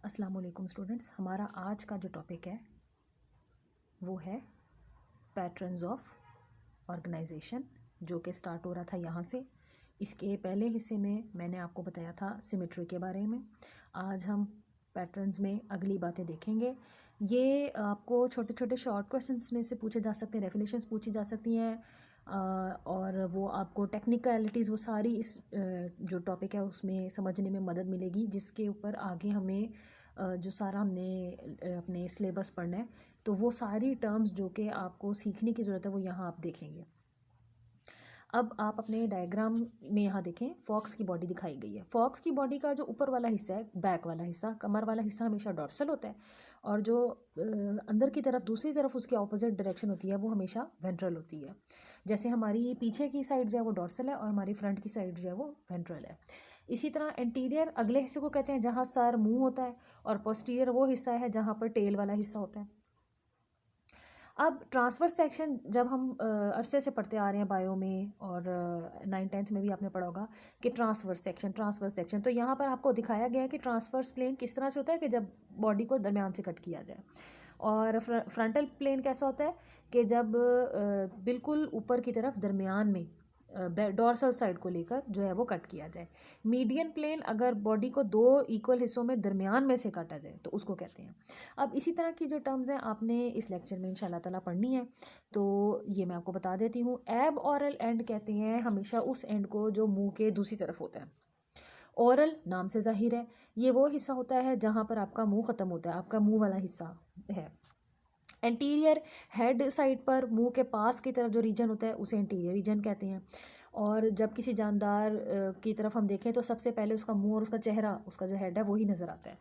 अस्सलाम वालेकुम स्टूडेंट्स। हमारा आज का जो टॉपिक है वो है पैटर्न्स ऑफ ऑर्गेनाइजेशन, जो कि स्टार्ट हो रहा था यहाँ से। इसके पहले हिस्से में मैंने आपको बताया था सिमेट्री के बारे में। आज हम पैटर्न्स में अगली बातें देखेंगे। ये आपको छोटे छोटे शॉर्ट क्वेश्चंस में से पूछे जा सकते हैं, डेफिनेशंस पूछी जा सकती हैं और वो आपको टेक्निकलिटीज़ वो सारी इस जो टॉपिक है उसमें समझने में मदद मिलेगी, जिसके ऊपर आगे हमें जो सारा हमने अपने सिलेबस पढ़ना है तो वो सारी टर्म्स जो कि आपको सीखने की ज़रूरत है वो यहाँ आप देखेंगे। अब आप अपने डायग्राम में यहाँ देखें, फॉक्स की बॉडी दिखाई गई है। फॉक्स की बॉडी का जो ऊपर वाला हिस्सा है, बैक वाला हिस्सा, कमर वाला हिस्सा हमेशा डॉर्सल होता है और जो अंदर की तरफ दूसरी तरफ उसके ऑपोजिट डायरेक्शन होती है वो हमेशा वेंट्रल होती है। जैसे हमारी पीछे की साइड जो है वो डॉर्सल है और हमारी फ्रंट की साइड जो है वो वेंट्रल है। इसी तरह एंटीरियर अगले हिस्से को कहते हैं जहाँ सर मुंह होता है, और पोस्टीरियर वो हिस्सा है जहाँ पर टेल वाला हिस्सा होता है। अब ट्रांसफर सेक्शन जब हम अरसे से पढ़ते आ रहे हैं बायो में, और 9th-10th में भी आपने पढ़ा होगा कि ट्रांसफर सेक्शन तो यहाँ पर आपको दिखाया गया है कि ट्रांसफर्स प्लेन किस तरह से होता है कि जब बॉडी को दरमियान से कट किया जाए, और फ्रंटल प्लेन कैसा होता है कि जब बिल्कुल ऊपर की तरफ दरमियान में डॉर्सल साइड को लेकर जो है वो कट किया जाए। मीडियन प्लेन अगर बॉडी को दो इक्वल हिस्सों में दरमियान में से काटा जाए तो उसको कहते हैं। अब इसी तरह की जो टर्म्स हैं आपने इस लेक्चर में इंशाल्लाह ताला पढ़नी है, तो ये मैं आपको बता देती हूँ। एब ऑरल एंड कहते हैं हमेशा उस एंड को जो मुंह के दूसरी तरफ होता है। ओरल नाम से जाहिर है ये वो हिस्सा होता है जहाँ पर आपका मुंह ख़त्म होता है, आपका मुंह वाला हिस्सा है। एंटीरियर हेड साइड पर मुंह के पास की तरफ जो रीजन होता है उसे एंटीरियर रीजन कहते हैं। और जब किसी जानदार की तरफ हम देखें तो सबसे पहले उसका मुंह और उसका चेहरा, उसका जो हेड है वही नज़र आता है।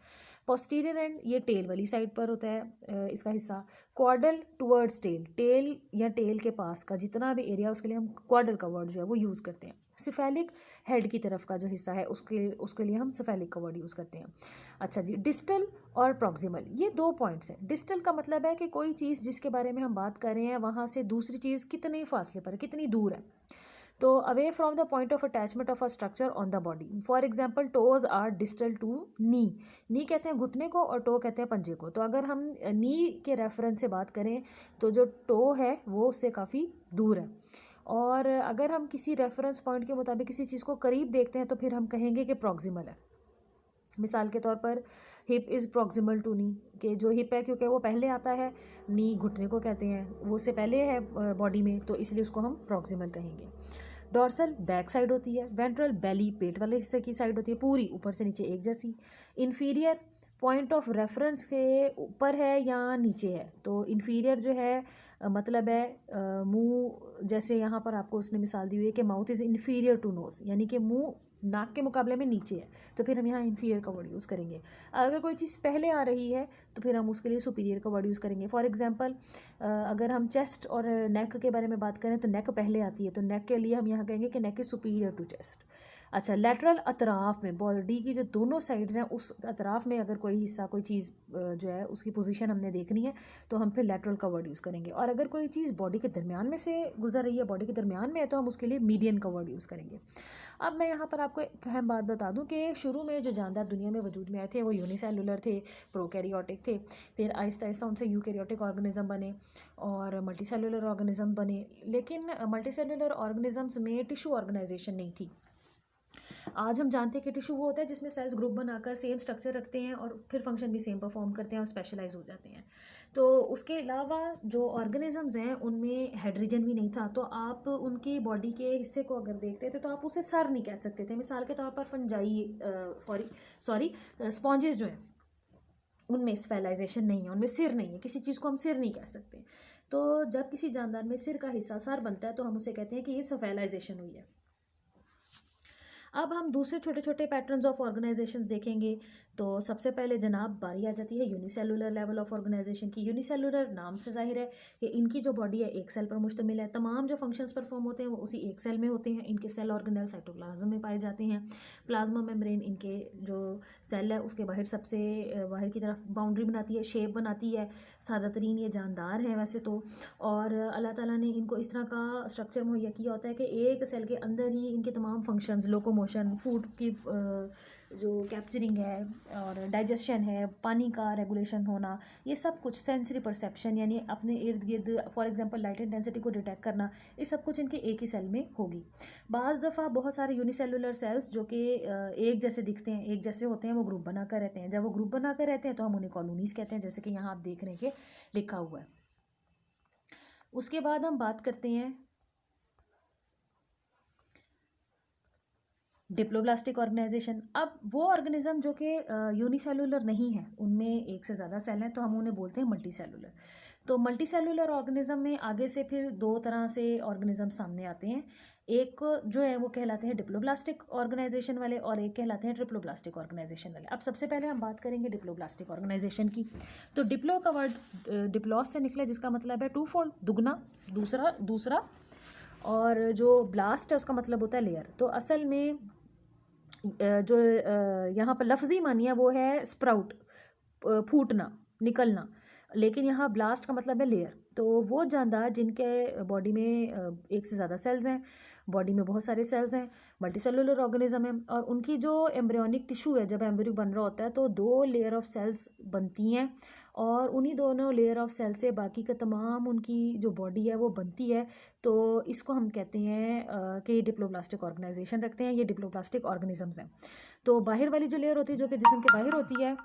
पोस्टीरियर एंड ये टेल वाली साइड पर होता है इसका हिस्सा। क्वाडल टुवर्ड्स टेल, टेल या टेल के पास का जितना भी एरिया उसके लिए हम क्वाडल का वर्ड जो है वो यूज़ करते हैं। सिफेलिक हेड की तरफ का जो हिस्सा है उसके लिए हम सिफेलिक का वर्ड यूज़ करते हैं। अच्छा जी, डिस्टल और प्रॉक्सिमल ये दो पॉइंट्स हैं। डिस्टल का मतलब है कि कोई चीज़ जिसके बारे में हम बात कर रहे हैं वहाँ से दूसरी चीज़ कितने फासले पर है, कितनी दूर है। तो away from the point of attachment of a structure on the body. For example toes are distal to knee. Knee कहते हैं घुटने को और टो कहते हैं पंजे को। तो अगर हम नी के रेफरेंस से बात करें तो जो टो है वो उससे काफ़ी दूर है। और अगर हम किसी रेफरेंस पॉइंट के मुताबिक किसी चीज़ को करीब देखते हैं तो फिर हम कहेंगे कि प्रॉक्सिमल है। मिसाल के तौर पर हिप इज़ प्रॉक्सिमल टू नी, कि जो हिप है क्योंकि वो पहले आता है, नी घुटने को कहते हैं वो उससे पहले है बॉडी में, तो इसलिए उसको हम प्रॉक्सिमल कहेंगे। डॉर्सल बैक साइड होती है, वेंट्रल बेली पेट वाले हिस्से की साइड होती है, पूरी ऊपर से नीचे एक जैसी। इन्फीरियर पॉइंट ऑफ रेफरेंस के ऊपर है या नीचे है, तो इन्फीरियर जो है मतलब है मुंह, जैसे यहाँ पर आपको उसने मिसाल दी हुई है कि mouth is inferior to nose, यानी कि मुंह नाक के मुकाबले में नीचे है, तो फिर हम यहाँ इन्फीरियर का वर्ड यूज़ करेंगे। अगर कोई चीज़ पहले आ रही है तो फिर हम उसके लिए सुपीरियर का वर्ड यूज़ करेंगे। फॉर एग्जांपल अगर हम चेस्ट और नेक के बारे में बात करें तो नेक पहले आती है, तो नेक के लिए हम यहाँ कहेंगे कि neck is superior to chest. अच्छा, लेटरल अतराफ में बॉडी की जो दोनों साइड्स हैं उस अतराफ में अगर कोई हिस्सा कोई चीज़ जो है उसकी पोजीशन हमने देखनी है तो हम फिर लेटरल का वर्ड यूज़ करेंगे। और अगर कोई चीज़ बॉडी के दरमियान में से गुजर रही है, बॉडी के दरमियान में है, तो हम उसके लिए मीडियन का वर्ड यूज़ करेंगे। अब मैं यहाँ पर आपको एक अहम बात बता दूं कि शुरू में जो जानदार दुनिया में वजूद में आए थे वो यूनिसेलुलर थे, प्रोकैरियोटिक थे। फिर आहिस्ता आहिस्ता उनसे यूकैरियोटिक ऑर्गेनिज्म बने और मल्टीसेलुलर ऑर्गेनिज्म बने। लेकिन मल्टीसेलुलर ऑर्गेनिजम्स में टिश्यू ऑर्गेनाइजेशन नहीं थी। आज हम जानते हैं कि टिश्यू वो होता है जिसमें सेल्स ग्रुप बनाकर सेम स्ट्रक्चर रखते हैं और फिर फंक्शन भी सेम परफॉर्म करते हैं और स्पेशलाइज हो जाते हैं। तो उसके अलावा जो ऑर्गेनिजम्स हैं उनमें हेड रीजन भी नहीं था, तो आप उनकी बॉडी के हिस्से को अगर देखते थे तो आप उसे सर नहीं कह सकते थे। मिसाल के तौर पर फंजाई स्पॉन्जेस जो हैं उनमें स्फेलाइजेशन नहीं है, उनमें सिर नहीं है, किसी चीज़ को हम सिर नहीं कह सकते। तो जब किसी जानदार में सिर का हिस्सा सर बनता है तो हम उसे कहते हैं कि ये स्फेलाइजेशन हुई है। अब हम दूसरे छोटे छोटे पैटर्न्स ऑफ ऑर्गेनाइजेशंस देखेंगे। तो सबसे पहले जनाब बारी आ जाती है यूनिसेलुलर लेवल ऑफ ऑर्गेनाइजेशन की। यूनिसेलुलर नाम से जाहिर है कि इनकी जो बॉडी है एक सेल पर मुश्तमिल है, तमाम जो फंक्शंस परफॉर्म होते हैं वो उसी एक सेल में होते हैं। इनके सेल ऑर्गेनेल साइटोप्लाज्म में पाए जाते हैं। प्लाज्मा मेम्ब्रेन इनके जो सेल है उसके बाहर सबसे बाहर की तरफ बाउंड्री बनाती है, शेप बनाती है। सादा तरीन ये जानदार है वैसे तो, और अल्लाह ताला ने इनको इस तरह का स्ट्रक्चर मुहैया किया होता है कि एक सेल के अंदर ही इनके तमाम फंक्शंस, लोकोमोशन, फूड की जो कैप्चरिंग है और डाइजेशन है, पानी का रेगुलेशन होना, ये सब कुछ सेंसरी परसेप्शन यानी अपने इर्द गिर्द फॉर एग्जांपल लाइट इंटेंसिटी को डिटेक्ट करना, ये सब कुछ इनके एक ही सेल में होगी। बाज़ दफ़ा बहुत सारे यूनिसेलुलर सेल्स जो कि एक जैसे दिखते हैं, एक जैसे होते हैं, वो ग्रुप बनाकर रहते हैं। जब वो ग्रुप बनाकर रहते हैं तो हम उन्हें कॉलोनीज़ कहते हैं, जैसे कि यहाँ आप देख रहे हैं कि लिखा हुआ है। उसके बाद हम बात करते हैं डिप्लोब्लास्टिक ऑर्गेनाइजेशन। अब वो ऑर्गेनिज्म जो कि यूनिसेलुलर नहीं है, उनमें एक से ज़्यादा सेल हैं, तो हम उन्हें बोलते हैं मल्टी सेलुलर। तो मल्टी सेलुलर ऑर्गेनिज्म में आगे से फिर दो तरह से ऑर्गेनिज्म सामने आते हैं। एक जो है वो कहलाते हैं डिप्लोब्लास्टिक ऑर्गेनाइजेशन वाले और एक कहलाते हैं ट्रिप्लोब्लास्टिक ऑर्गेनाइजेशन वाले। अब सबसे पहले हम बात करेंगे डिप्लोब्लास्टिक ऑर्गेनाइजेशन की। तो डिप्लो का वर्ड डिप्लॉस से निकला, जिसका मतलब है टू फोल्ड, दुगना, दूसरा। और जो ब्लास्ट है उसका मतलब होता है लेयर। तो असल में जो यहाँ पर लफ्ज़ी मानी है वो है स्प्राउट, फूटना, निकलना, लेकिन यहाँ ब्लास्ट का मतलब है लेयर। तो वो जानदार जिनके बॉडी में एक से ज़्यादा सेल्स हैं, बॉडी में बहुत सारे सेल्स हैं, मल्टी सेलुलर ऑर्गेनिज्म है, और उनकी जो एम्ब्रियोनिक टिश्यू है, जब एम्ब्रियो बन रहा होता है तो दो लेयर ऑफ सेल्स बनती हैं, और उन्हीं दोनों लेयर ऑफ सेल से बाकी का तमाम उनकी जो बॉडी है वो बनती है। तो इसको हम कहते हैं कि डिप्लोब्लास्टिक ऑर्गेनाइजेशन रखते हैं, ये डिप्लोब्लास्टिक ऑर्गेनिजम्स हैं। तो बाहर वाली जो लेयर होती है जो कि जिस्म के बाहर होती है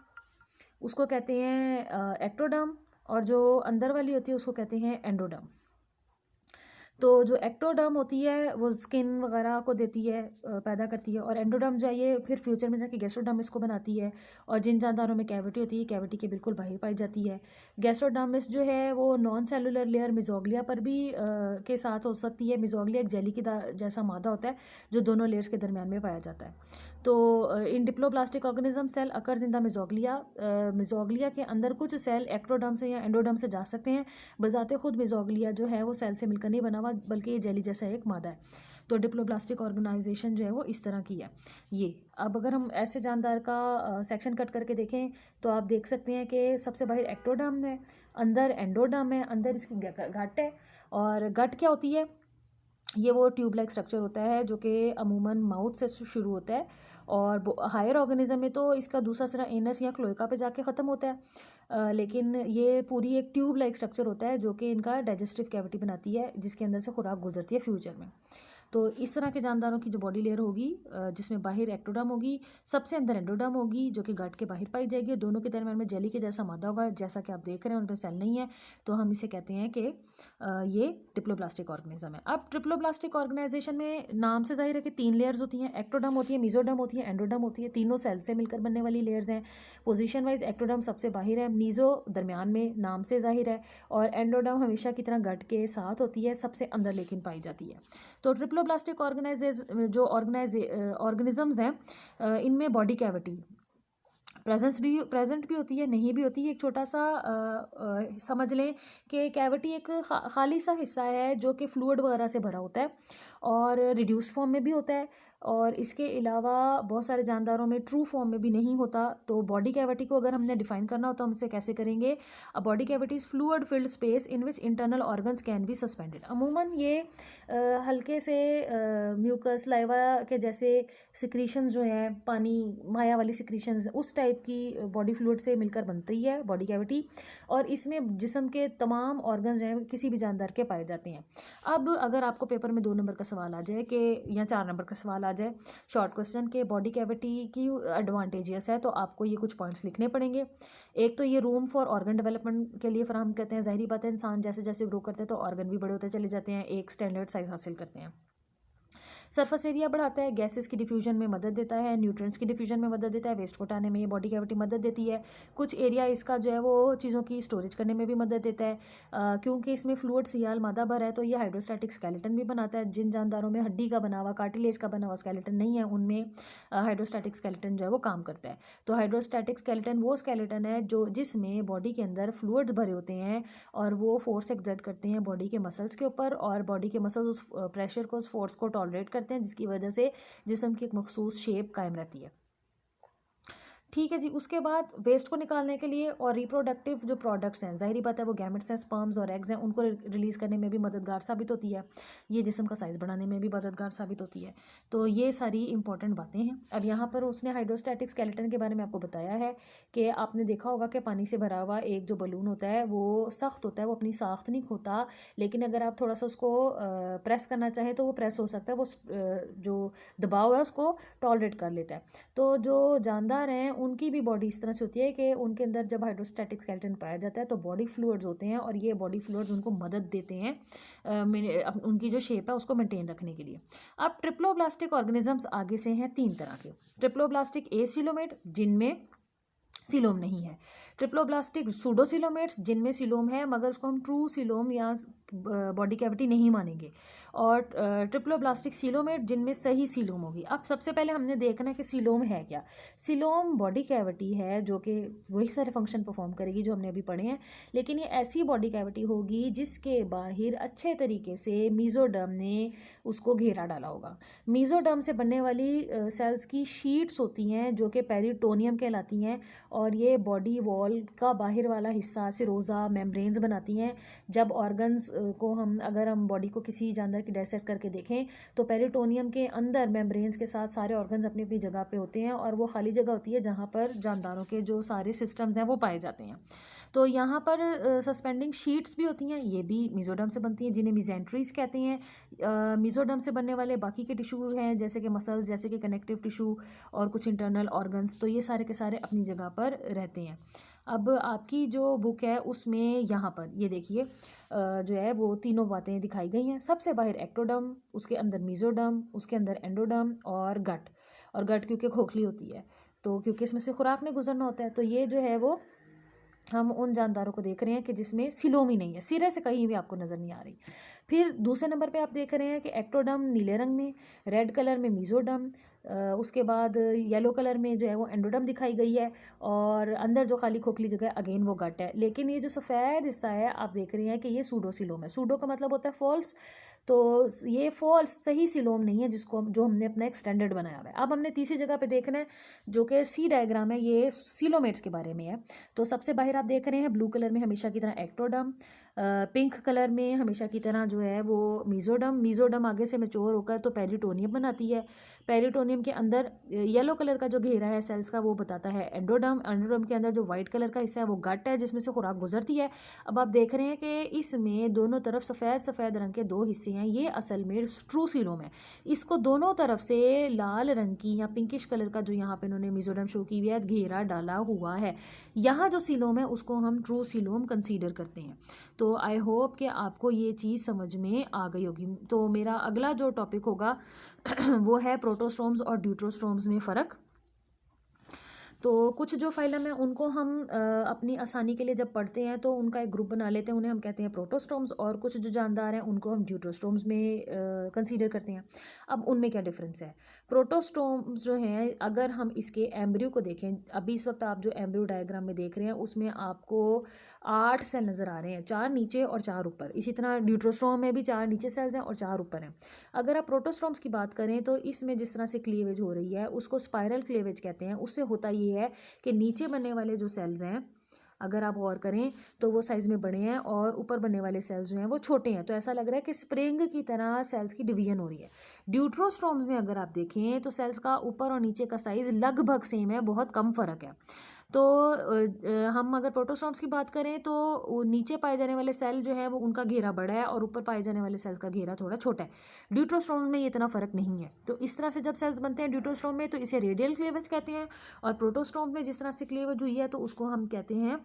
उसको कहते हैं एक्टोडर्म, और जो अंदर वाली होती है उसको कहते हैं एंडोडर्म। तो जो एक्टोडर्म होती है वो स्किन वगैरह को देती है, पैदा करती है, और एंडोडर्म जो है ये फिर फ्यूचर में जाके गैस्ट्रोडर्मिस को बनाती है, और जिन जानदारों में कैविटी होती है कैविटी के बिल्कुल बाहर पाई जाती है। गैस्ट्रोडर्मिस जो है वो नॉन सेलुलर लेयर मिजोग्लिया पर भी के साथ हो सकती है। मिजोग्लिया एक जेली की जैसा मादा होता है जो दोनों लेयर्स के दरमियान में पाया जाता है। तो in diploblastic organism cell occurs in the mesoglea. Mesoglea के अंदर कुछ सेल एक्टोडर्म से या एंडोडर्म से जा सकते हैं। बजाते खुद मिजोग्लिया जो है वो सेल से मिलकर नहीं बना हुआ, बल्कि ये जेली जैसा एक मादा है। तो डिप्लोब्लास्टिक ऑर्गेनाइजेशन जो है वो इस तरह की है। ये अब अगर हम ऐसे जानदार का सेक्शन कट करके देखें तो आप देख सकते हैं कि सबसे बाहर एक्टोडर्म है, अंदर एंडोडर्म है, अंदर इसकी गट है। और गट क्या होती है? ये वो ट्यूब लाइक स्ट्रक्चर होता है जो कि अमूमन माउथ से शुरू होता है, और हायर ऑर्गेनिज्म में तो इसका दूसरा सिरा एनस या क्लोएका पे जाके ख़त्म होता है। लेकिन ये पूरी एक ट्यूब लाइक स्ट्रक्चर होता है जो कि इनका डाइजेस्टिव कैविटी बनाती है, जिसके अंदर से खुराक गुजरती है फ्यूचर में। तो इस तरह के जानदारों की जो बॉडी लेयर होगी जिसमें बाहर एक्टोडर्म होगी, सबसे अंदर एंडोडर्म होगी जो कि गट के बाहर पाई जाएगी, दोनों के दरम्यान में जेली के जैसा मादा होगा, जैसा कि आप देख रहे हैं उन पर सेल नहीं है, तो हम इसे कहते हैं कि ये डिप्लोब्लास्टिक ऑर्गेनिज्म है। अब डिप्लोब्लास्टिक ऑर्गेनाइजेशन में नाम से जाहिर है कि 3 लेयर्स होती हैं, एक्टोडर्म होती है, मीजोडर्म होती है, एंडोडर्म होती है, तीनों सेल से मिलकर बनने वाली लेयर्स हैं। पोजीशन वाइज एक्टोडर्म सबसे बाहर है, मीजो दरमियान में नाम से जाहिर है, और एंडोडर्म हमेशा की तरह गट के साथ होती है, सबसे अंदर लेकिन पाई जाती है। तो ट्रिप्लोब्लास्टिक ऑर्गेनिजम्स हैं इनमें बॉडी कैविटी प्रेजेंट भी होती है, नहीं भी होती है। एक छोटा सा समझ लें कि कैविटी एक खाली सा हिस्सा है जो कि फ्लूइड वगैरह से भरा होता है, और रिड्यूस्ड फॉर्म में भी होता है, और इसके अलावा बहुत सारे जानदारों में ट्रू फॉर्म में भी नहीं होता। तो बॉडी कैविटी को अगर हमने डिफाइन करना हो तो हम इसे कैसे करेंगे? A body cavity is fluid filled space in which internal organs can be suspended. अमूमन ये हल्के से म्यूकस लाइवा के जैसे सिक्रीशंस जो हैं, पानी माया वाली सिक्रीशंस, उस टाइप की बॉडी फ्लूइड से मिलकर बनती है बॉडी कैविटी, और इसमें जिस्म के तमाम ऑर्गन्स जो हैं किसी भी जानदार के पाए जाते हैं। अब अगर आपको पेपर में 2 नंबर का सवाल आ जाए कि या 4 नंबर का सवाल आ जाए शॉर्ट क्वेश्चन के बॉडी कैविटी की एडवांटेजेस है, तो आपको ये कुछ पॉइंट्स लिखने पड़ेंगे। एक तो ये रूम फॉर ऑर्गन डेवलपमेंट के लिए फराहम करते हैं। ज़ाहिरी बात है इंसान जैसे जैसे ग्रो करते हैं तो ऑर्गन भी बड़े होते चले जाते हैं, एक स्टैंडर्ड साइज हासिल करते हैं। सरफेस एरिया बढ़ाता है, गैसेस की डिफ्यूजन में मदद देता है, न्यूट्रिएंट्स की डिफ्यूजन में मदद देता है, वेस्ट को हटाने में ये बॉडी कैविटी मदद देती है। कुछ एरिया इसका जो है वो चीज़ों की स्टोरेज करने में भी मदद देता है, क्योंकि इसमें फ्लूइड सियाल मादा भर है तो ये हाइड्रोस्टैटिक स्केलेटन भी बनाता है। जिन जानदारों में हड्डी का बना हुआ, कार्टिलेज का बना हुआ स्केलेटन नहीं है, उनमें हाइड्रोस्टैटिक स्केलेटन जो है वो काम करता है। तो हाइड्रोस्टैटिक स्केलेटन वो स्केलेटन है जो जिसमें बॉडी के अंदर फ्लूइड्स भरे होते हैं, और वो फोर्स एक्सर्ट करते हैं बॉडी के मसल्स के ऊपर, और बॉडी के मसल्स उस प्रेशर को, उस फोर्स को टॉलरेट करते हैं, जिसकी वजह से जिस्म की एक मखसूस शेप कायम रहती है। ठीक है जी। उसके बाद वेस्ट को निकालने के लिए और रिप्रोडक्टिव जो प्रोडक्ट्स हैं, ज़ाहिर बात है वो गैमेट्स हैं, स्पर्म्स और एग्स हैं, उनको रिलीज़ करने में भी मददगार साबित होती है। ये जिस्म का साइज़ बढ़ाने में भी मददगार साबित होती है। तो ये सारी इंपॉर्टेंट बातें हैं। अब यहाँ पर उसने हाइड्रोस्टैटिक स्केलेटन के बारे में आपको बताया है कि आपने देखा होगा कि पानी से भरा हुआ एक जो बलून होता है वो सख्त होता है, वो अपनी साख्त नहीं खोता, लेकिन अगर आप थोड़ा सा उसको प्रेस करना चाहें तो वो प्रेस हो सकता है, वो जो दबाव है उसको टॉलरेट कर लेता है। तो जो जानदार हैं उनकी भी बॉडी इस तरह से होती है कि उनके अंदर जब हाइड्रोस्टैटिक स्केलेटन पाया जाता है तो बॉडी फ्लूइड्स होते हैं, और ये बॉडी फ्लूइड्स उनको मदद देते हैं उनकी जो शेप है उसको मेंटेन रखने के लिए। अब ट्रिप्लोब्लास्टिक ऑर्गेनिजम्स आगे से हैं 3 तरह के। ट्रिप्लोब्लास्टिक एसिलोमेट जिनमें सिलोम नहीं है, ट्रिप्लोब्लास्टिक सूडोसिलोमेट्स जिनमें सिलोम है मगर उसको हम ट्रू सिलोम या बॉडी कैविटी नहीं मानेंगे, और ट्रिप्लोब्लास्टिक सिलोमेट जिनमें सही सिलोम होगी। अब सबसे पहले हमने देखना है कि सिलोम है क्या। सिलोम बॉडी कैविटी है जो कि वही सारे फंक्शन परफॉर्म करेगी जो हमने अभी पढ़े हैं, लेकिन ये ऐसी बॉडी कैविटी होगी जिसके बाहर अच्छे तरीके से मीजोडर्म ने उसको घेरा डाला होगा। मीजोडर्म से बनने वाली सेल्स की शीट्स होती हैं जो कि पेरिटोनियम कहलाती हैं, और ये बॉडी वॉल का बाहर वाला हिस्सा सिरोजा मेम्ब्रेन्स बनाती हैं। जब ऑर्गन्स को अगर हम बॉडी को किसी जानवर की डायसेक्ट करके देखें तो पेरिटोनियम के अंदर मेम्ब्रेन्स के साथ सारे ऑर्गन्स अपनी अपनी जगह पे होते हैं, और वो खाली जगह होती है जहाँ पर जानदारों के जो सारे सिस्टम्स हैं वो पाए जाते हैं। तो यहाँ पर सस्पेंडिंग शीट्स भी होती हैं, ये भी मीजोडर्म से बनती हैं जिन्हें मिजेंट्रीज कहते हैं। मीजोडर्म से बनने वाले बाकी के टिश्यू हैं जैसे कि मसल्स, जैसे कि कनेक्टिव टिश्यू और कुछ इंटरनल ऑर्गन्स, तो ये सारे के सारे अपनी जगह पर रहते हैं। अब आपकी जो बुक है उसमें यहाँ पर ये देखिए जो है वो तीनों बातें दिखाई गई हैं। सबसे बाहर एक्टोडर्म, उसके अंदर मीजोडर्म, उसके अंदर एंडोडर्म और गट। और गट क्योंकि खोखली होती है तो क्योंकि इसमें से खुराक ने गुजरना होता है, तो ये जो है वो हम उन जानदारों को देख रहे हैं कि जिसमें सिलोम ही नहीं है, सिरे से कहीं भी आपको नज़र नहीं आ रही। फिर दूसरे नंबर पे आप देख रहे हैं कि एक्टोडर्म नीले रंग में, रेड कलर में मीजोडर्म, उसके बाद येलो कलर में जो है वो एंडोडर्म दिखाई गई है, और अंदर जो खाली खोखली जगह है अगेन वो गट है। लेकिन ये जो सफ़ेद हिस्सा है आप देख रहे हैं कि ये सूडोसिलोम है। सूडो का मतलब होता है फॉल्स, तो ये फॉल्स सही सिलोम नहीं है जो हमने अपना एक स्टैंडर्ड बनाया हुआ है। अब हमने तीसरी जगह पे देखना है जो कि सी डायग्राम है, ये सिलोमेट्स के बारे में है। तो सबसे बाहर आप देख रहे हैं ब्लू कलर में हमेशा की तरह एक्टोडर्म, पिंक कलर में हमेशा की तरह जो है वो मीजोडर्म आगे से मैच्योर होकर तो पेरिटोनियम बनाती है। पेरिटोनियम के अंदर येलो कलर का जो घेरा है सेल्स का वो बताता है एंडोडर्म के अंदर जो वाइट कलर का हिस्सा है वो गट है जिसमें से खुराक गुजरती है। अब आप देख रहे हैं कि इसमें दोनों तरफ सफ़ेद रंग के दो हिस्से हैं, ये असल में ट्रू सिलोम है। इसको दोनों तरफ से लाल रंग की या पिंकिश कलर का जो यहाँ पे इन्होंने मीजोडर्म शो की हुई है घेरा डाला हुआ है, यहाँ जो सिलोम है उसको हम ट्रू सिलोम कंसीडर करते हैं। तो आई होप कि आपको ये चीज़ समझ में आ गई होगी। तो मेरा अगला जो टॉपिक होगा वो है प्रोटोस्टोम्स और ड्यूट्रोस्टोम्स में फ़र्क। तो कुछ जो फाइलम है उनको हम अपनी आसानी के लिए जब पढ़ते हैं तो उनका एक ग्रुप बना लेते हैं, उन्हें हम कहते हैं प्रोटोस्टोम्स, और कुछ जो जानदार हैं उनको हम ड्यूट्रोस्टोम्स में कंसीडर करते हैं। अब उनमें क्या डिफरेंस है? प्रोटोस्टोम्स जो हैं अगर हम इसके एम्ब्रियो को देखें, अभी इस वक्त आप जो एम्ब्रियो डायग्राम में देख रहे हैं उसमें आपको 8 सेल नज़र आ रहे हैं, 4 नीचे और 4 ऊपर। इसी तरह ड्यूट्रोस्टोम में भी 4 नीचे सेल्स हैं और 4 ऊपर हैं। अगर आप प्रोटोस्टोम्स की बात करें तो इसमें जिस तरह से क्लीवेज हो रही है उसको स्पाइरल क्लीवेज कहते हैं। उससे होता ये है कि नीचे बनने वाले जो सेल्स हैं अगर आप गौर करें तो वो साइज़ में बड़े हैं और ऊपर बनने वाले सेल्स जो हैं वो छोटे हैं, तो ऐसा लग रहा है कि स्प्रिंग की तरह सेल्स की डिवीजन हो रही है। ड्यूट्रोस्टोम्स में अगर आप देखें तो सेल्स का ऊपर और नीचे का साइज़ लगभग सेम है, बहुत कम फ़र्क है। तो हम अगर प्रोटोस्टोम्स की बात करें तो नीचे पाए जाने वाले सेल जो है वो उनका घेरा बड़ा है और ऊपर पाए जाने वाले सेल का घेरा थोड़ा छोटा है। ड्यूट्रोस्टोम में ये इतना फ़र्क नहीं है। तो इस तरह से जब सेल्स बनते हैं ड्यूट्रोस्टोम में तो इसे रेडियल क्लीवेज कहते हैं, और प्रोटोस्टोम में जिस तरह से क्लीवेज हुई है तो उसको हम कहते हैं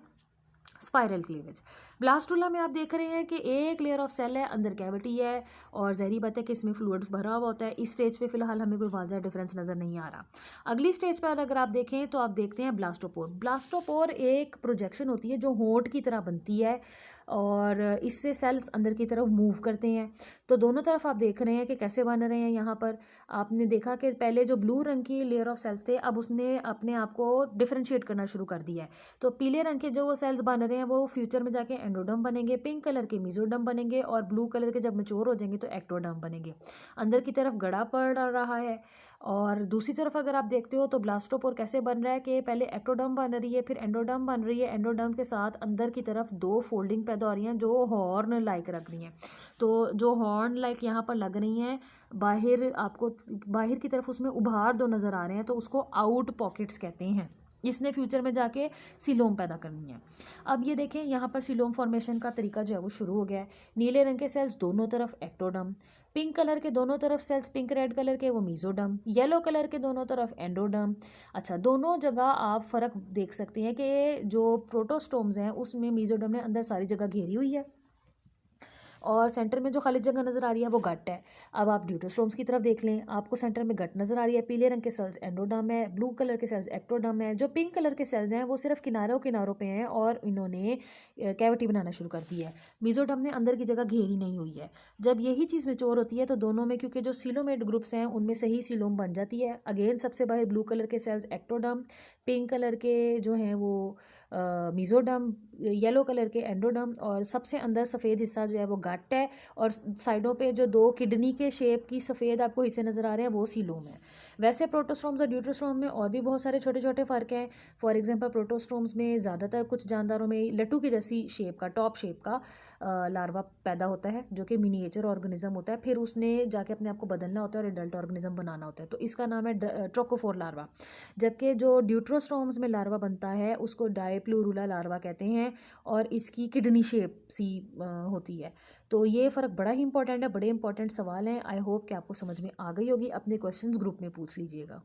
स्पाइरल क्लीवेज। ब्लास्टुला में आप देख रहे हैं कि एक लेयर ऑफ सेल है, अंदर कैविटी है, और ज़ाहिर बात है कि इसमें फ्लूइड भरा हुआ होता है। इस स्टेज पे फिलहाल हमें कोई वाज़ा डिफरेंस नज़र नहीं आ रहा। अगली स्टेज पर अगर आप देखें तो आप देखते हैं ब्लास्टोपोर एक प्रोजेक्शन होती है जो होंठ की तरह बनती है और इससे सेल्स अंदर की तरफ मूव करते हैं। तो दोनों तरफ आप देख रहे हैं कि कैसे बन रहे हैं। यहाँ पर आपने देखा कि पहले जो ब्लू रंग की लेयर ऑफ सेल्स थे अब उसने अपने आप को डिफ्रेंशिएट करना शुरू कर दिया है। तो पीले रंग के जो वो सेल्स बन रहे हैं वो फ्यूचर में जाके एंडोडर्म बनेंगे, पिंक कलर के मेसोडर्म बनेंगे और ब्लू कलर के जब मैच्योर हो जाएंगे तो एक्टोडर्म बनेंगे। अंदर की तरफ गड़ा पड़ रहा है। और दूसरी तरफ अगर आप देखते हो तो ब्लास्टोपोर कैसे बन रहा है कि पहले एक्टोडर्म बन रही है, फिर एंडोडर्म बन रही है, एंडोडर्म के साथ अंदर की तरफ 2 फोल्डिंग पैदा हो रही हैं जो हॉर्न लाइक लग रही हैं। तो जो हॉर्न लाइक यहाँ पर लग रही हैं, बाहर की तरफ उसमें उभार 2 नज़र आ रहे हैं, तो उसको आउट पॉकेट्स कहते हैं। इसने फ्यूचर में जाके सिलोम पैदा करनी है। अब ये देखें यहाँ पर सिलोम फॉर्मेशन का तरीका जो है वो शुरू हो गया है। नीले रंग के सेल्स दोनों तरफ एक्टोडर्म, पिंक कलर के दोनों तरफ सेल्स पिंक रेड कलर के वो मेसोडर्म, येलो कलर के दोनों तरफ एंडोडर्म। अच्छा, दोनों जगह आप फ़र्क देख सकते हैं कि जो प्रोटोस्टोम्स हैं उसमें मेसोडर्म ने अंदर सारी जगह घेरी हुई है और सेंटर में जो खाली जगह नज़र आ रही है वो गट है। अब आप ड्यूटेरोस्टोम्स की तरफ देख लें, आपको सेंटर में गट नज़र आ रही है। पीले रंग के सेल्स एंडोडर्म है, ब्लू कलर के सेल्स एक्टोडर्म है। जो पिंक कलर के सेल्स हैं वो सिर्फ किनारों पे हैं और इन्होंने कैविटी बनाना शुरू कर दी है। मेसोडर्म ने अंदर की जगह घेरी नहीं हुई है। जब यही चीज़ मैच्योर होती है तो दोनों में, क्योंकि जो सिलोमेट ग्रुप्स हैं उनमें से ही सिलोम बन जाती है। अगेन सबसे बाहर ब्लू कलर के सेल्स एक्टोडर्म, पिंक कलर के जो हैं वो मेसोडर्म, येलो कलर के एंडोडर्म और सबसे अंदर सफ़ेद हिस्सा जो है वो गट है और साइडों पे जो 2 किडनी के शेप की सफ़ेद आपको हिस्से नज़र आ रहे हैं वो सीलोम है। वैसे प्रोटोस्टोम्स और ड्यूटेरोस्टोम में और भी बहुत सारे छोटे छोटे फ़र्क हैं। फॉर एग्जांपल प्रोटोस्टोम्स में ज़्यादातर कुछ जानदारों में लट्टू की जैसी शेप का, टॉप शेप का लार्वा पैदा होता है जो कि मिनिएचर ऑर्गेनिज्म होता है। फिर उसने जाके अपने आप को बदलना होता है और एडल्ट ऑर्गेनिज्म बनाना होता है, तो इसका नाम है ट्रोकोफोर लार्वा। जबकि जो ड्यूटेरोस्टोम्स में लार्वा बनता है उसको डायप्लूरुला लार्वा कहते हैं और इसकी किडनी शेप सी होती है। तो ये फ़र्क बड़ा ही इंपॉर्टेंट है, बड़े इंपॉर्टेंट सवाल हैं। आई होप कि आपको समझ में आ गई होगी। अपने क्वेश्चंस ग्रुप में पूछ लीजिएगा।